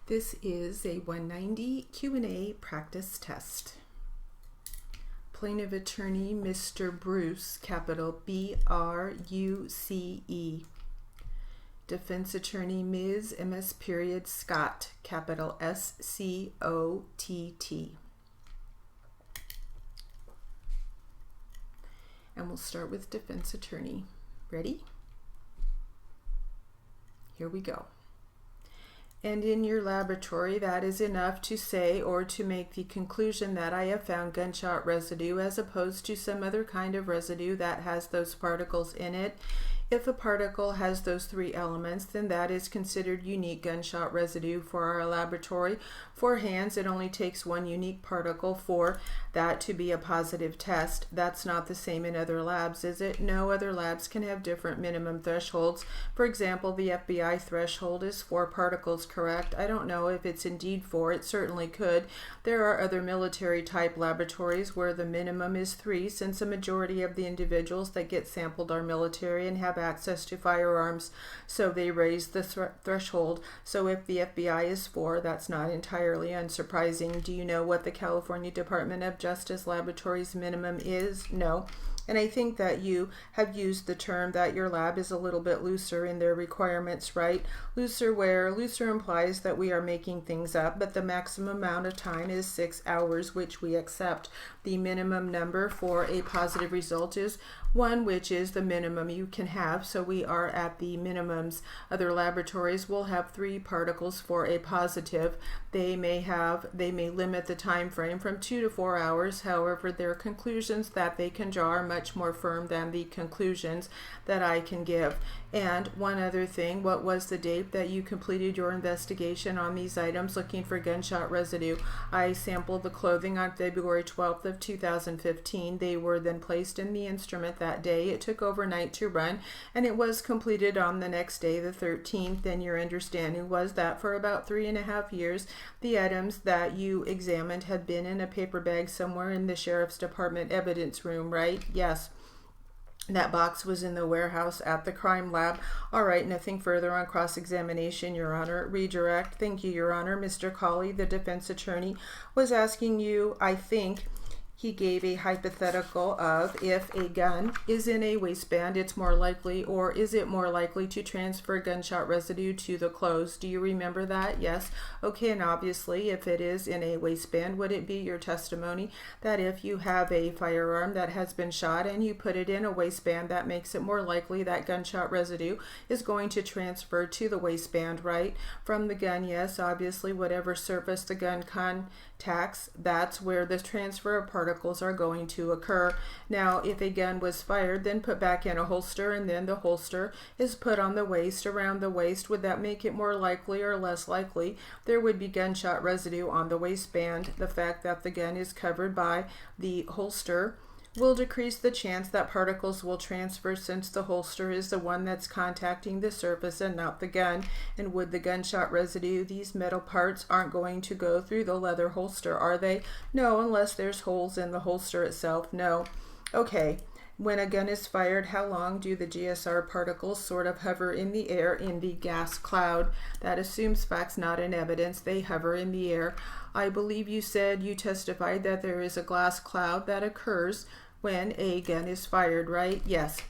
This is a 190 Q&A practice test. Plaintiff attorney Mr. Bruce, capital B-R-U-C-E. Defense attorney Ms. MS period Scott, capital S-C-O-T-T. And we'll start with defense attorney. Ready? Here we go. And in your laboratory, that is enough to say or to make the conclusion that I have found gunshot residue as opposed to some other kind of residue that has those particles in it. If a particle has those three elements, then that is considered unique gunshot residue for our laboratory. For hands, it only takes one unique particle for that to be a positive test. That's not the same in other labs, is it? No, other labs can have different minimum thresholds. For example, the FBI threshold is 4 particles, correct? I don't know if it's indeed 4. It certainly could. There are other military type laboratories where the minimum is 3, since a majority of the individuals that get sampled are military and have access to firearms, so they raise the threshold. So if the FBI is 4, that's not entirely unsurprising. Do you know what the California Department of Justice Laboratories minimum is? No. And I think that you have used the term that your lab is a little bit looser in their requirements, right? Looser where? Looser implies that we are making things up, but the maximum amount of time is 6 hours, which we accept. The minimum number for a positive result is 1, which is the minimum you can have. So we are at the minimums. Other laboratories will have 3 particles for a positive. They may limit the time frame from 2 to 4 hours. However, their conclusions that they can draw are much more firm than the conclusions that I can give. And one other thing, what was the date that you completed your investigation on these items looking for gunshot residue? I sampled the clothing on February 12th of 2015. They were then placed in the instrument that day. It took overnight to run, and it was completed on the next day, the 13th. And your understanding was that for about 3.5 years, the items that you examined had been in a paper bag somewhere in the Sheriff's Department evidence room, right? Yes. That box was in the warehouse at the crime lab. All right, nothing further on cross-examination, Your Honor. Redirect. Thank you, Your Honor. Mr. Colley, the defense attorney, was asking you, I think, he gave a hypothetical of if a gun is in a waistband, it's more likely, or is it more likely to transfer gunshot residue to the clothes? Do you remember that? Yes. Okay, and obviously, if it is in a waistband, would it be your testimony that if you have a firearm that has been shot and you put it in a waistband, that makes it more likely that gunshot residue is going to transfer to the waistband, right? From the gun, yes, obviously, whatever surface the gun contacts, that's where the transfer of particles are going to occur. Now, if a gun was fired, then put back in a holster, and then the holster is put on the waist, around the waist, would that make it more likely or less likely there would be gunshot residue on the waistband? The fact that the gun is covered by the holster will decrease the chance that particles will transfer, since the holster is the one that's contacting the surface and not the gun. And would the gunshot residue, these metal parts, aren't going to go through the leather holster, are they? No, unless there's holes in the holster itself. No. Okay. When a gun is fired, how long do the GSR particles sort of hover in the air in the gas cloud? That assumes facts, not in evidence. They hover in the air. I believe you said you testified that there is a gas cloud that occurs when a gun is fired, right? Yes.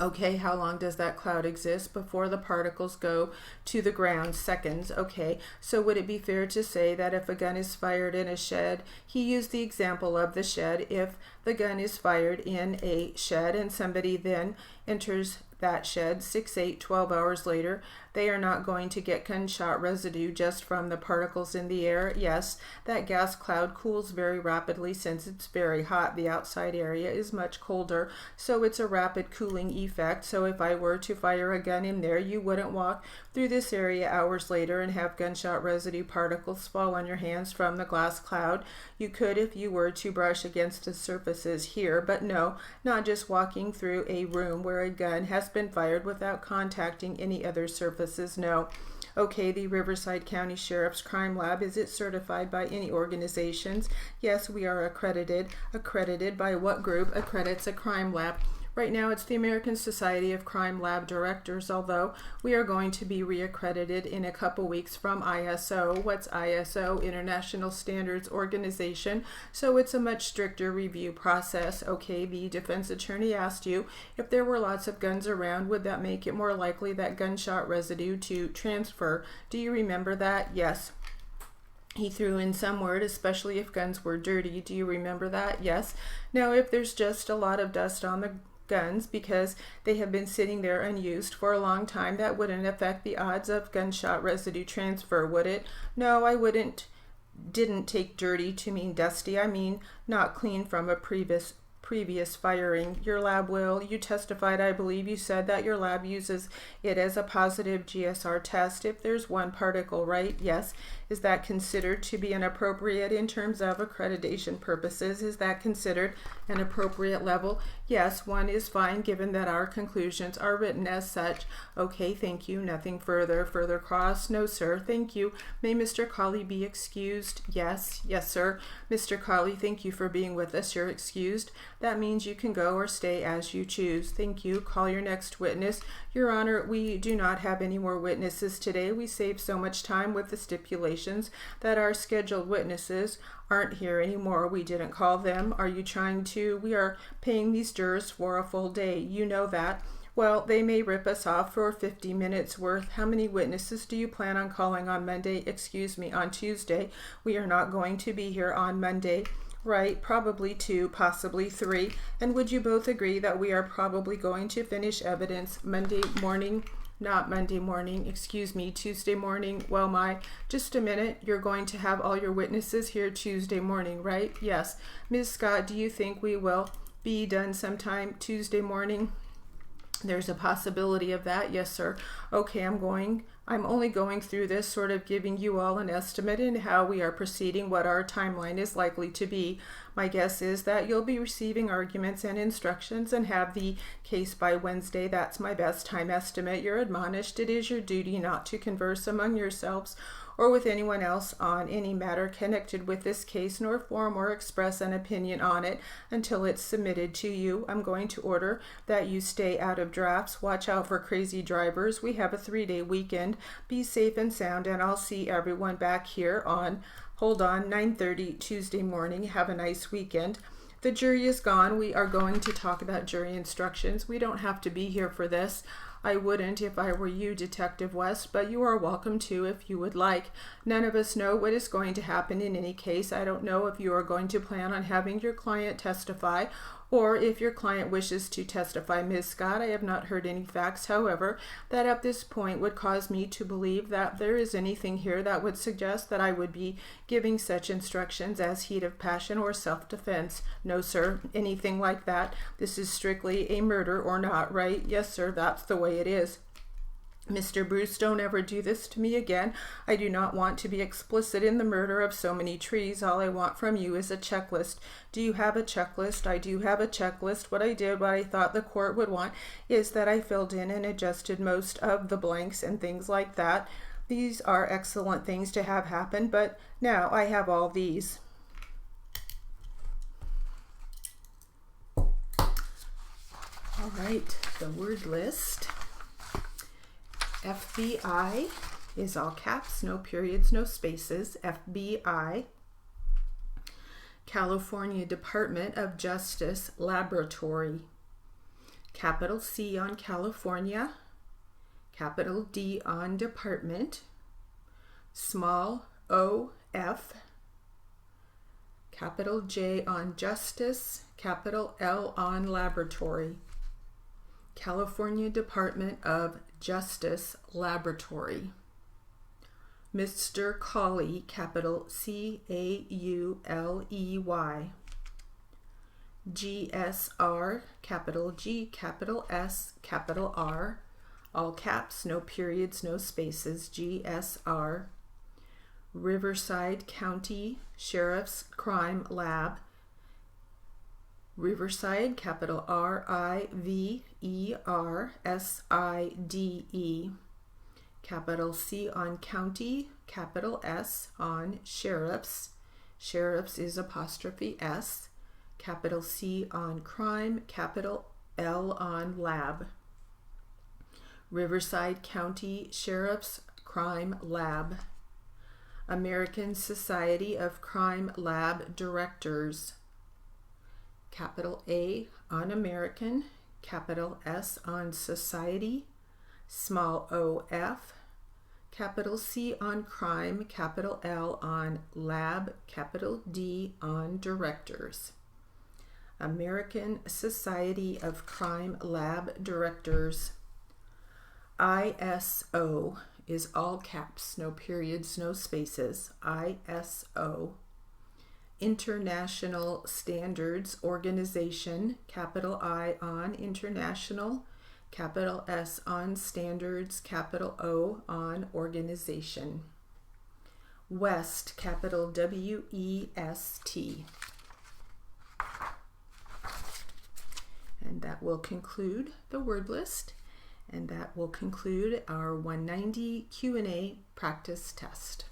Okay, how long does that cloud exist before the particles go to the ground? Seconds. Okay, so would it be fair to say that if a gun is fired in a shed, he used the example of the shed, if the gun is fired in a shed and somebody then enters that shed 6, 8, 12 hours later, they are not going to get gunshot residue just from the particles in the air? Yes, that gas cloud cools very rapidly since it's very hot. The outside area is much colder, so it's a rapid cooling effect. So if I were to fire a gun in there, you wouldn't walk through this area hours later and have gunshot residue particles fall on your hands from the glass cloud. You could if you were to brush against the surfaces here, but no, not just walking through a room where a gun has been fired without contacting any other surfaces. No. Okay, the Riverside County Sheriff's Crime Lab, is it certified by any organizations? Yes, we are accredited. Accredited by what group accredits a crime lab? Right now it's the American Society of Crime Lab Directors, although we are going to be reaccredited in a couple weeks from ISO. What's ISO? International Standards Organization. So it's a much stricter review process. Okay, the defense attorney asked you if there were lots of guns around, would that make it more likely that gunshot residue to transfer? Do you remember that? Yes. He threw in some word, especially if guns were dirty. Do you remember that? Yes. Now, if there's just a lot of dust on the guns because they have been sitting there unused for a long time, that wouldn't affect the odds of gunshot residue transfer, would it? No, I didn't take dirty to mean dusty. I mean not clean from a previous firing. Your lab will. You testified, I believe you said that your lab uses it as a positive GSR test if there's one particle, right? Yes. Is that considered to be inappropriate in terms of accreditation purposes? Is that considered an appropriate level? Yes, one is fine given that our conclusions are written as such. Okay, thank you. Nothing further. Further cross? No, sir. Thank you. May Mr. Colley be excused? Yes. Yes, sir. Mr. Colley, thank you for being with us. You're excused. That means you can go or stay as you choose. Thank you. Call your next witness. Your Honor, we do not have any more witnesses today. We saved so much time with the stipulations that our scheduled witnesses aren't here anymore. We didn't call them. Are you trying to? We are paying these jurors for a full day. You know that. Well, they may rip us off for 50 minutes worth. How many witnesses do you plan on calling on Monday? Excuse me, on Tuesday. We are not going to be here on Monday. Right, probably 2, possibly 3. And would you both agree that we are probably going to finish evidence Monday morning? Not Monday morning, excuse me, Tuesday morning. Well, just a minute. You're going to have all your witnesses here Tuesday morning, right? Yes. Ms. Scott, do you think we will be done sometime Tuesday morning? There's a possibility of that. Yes, sir. Okay, I'm only going through this, sort of giving you all an estimate in how we are proceeding, what our timeline is likely to be. My guess is that you'll be receiving arguments and instructions and have the case by Wednesday. That's my best time estimate. You're admonished. It is your duty not to converse among yourselves or with anyone else on any matter connected with this case, nor form or express an opinion on it until it's submitted to you. I'm going to order that you stay out of drafts. Watch out for crazy drivers. We have a 3-day weekend. Be safe and sound, and I'll see everyone back here on, 9:30 Tuesday morning. Have a nice weekend. The jury is gone. We are going to talk about jury instructions. We don't have to be here for this. I wouldn't if I were you, Detective West, but you are welcome to if you would like. None of us know what is going to happen in any case. I don't know if you are going to plan on having your client testify or if your client wishes to testify. Ms. Scott, I have not heard any facts, however, that at this point would cause me to believe that there is anything here that would suggest that I would be giving such instructions as heat of passion or self-defense. No, sir, anything like that. This is strictly a murder or not, right? Yes, sir, that's the way it is. Mr. Bruce, don't ever do this to me again. I do not want to be explicit in the murder of so many trees. All I want from you is a checklist. Do you have a checklist? I do have a checklist. What I thought the court would want is that I filled in and adjusted most of the blanks and things like that. These are excellent things to have happen, but now I have all these. All right, the word list. FBI is all caps, no periods, no spaces. FBI. California Department of Justice Laboratory. Capital C on California. Capital D on Department. Small OF. Capital J on Justice. Capital L on Laboratory. California Department of Justice Laboratory. Mr. Colley, capital C-A-U-L-E-Y. GSR, capital G, capital S, capital R, all caps, no periods, no spaces, GSR. Riverside County Sheriff's Crime Lab. Riverside, capital R-I-V-E-R-S-I-D-E. Capital C on County, capital S on Sheriff's. Sheriff's is apostrophe S. Capital C on Crime, capital L on lab. Riverside County Sheriff's Crime Lab. American Society of Crime Lab Directors. Capital A on American, capital S on Society, small OF, capital C on Crime, capital L on Lab, capital D on Directors. American Society of Crime Lab Directors. ISO is all caps, no periods, no spaces. ISO. International Standards Organization, capital I on International, capital S on Standards, capital O on Organization. WEST, capital WEST. And that will conclude the word list, and that will conclude our 190 Q&A practice test.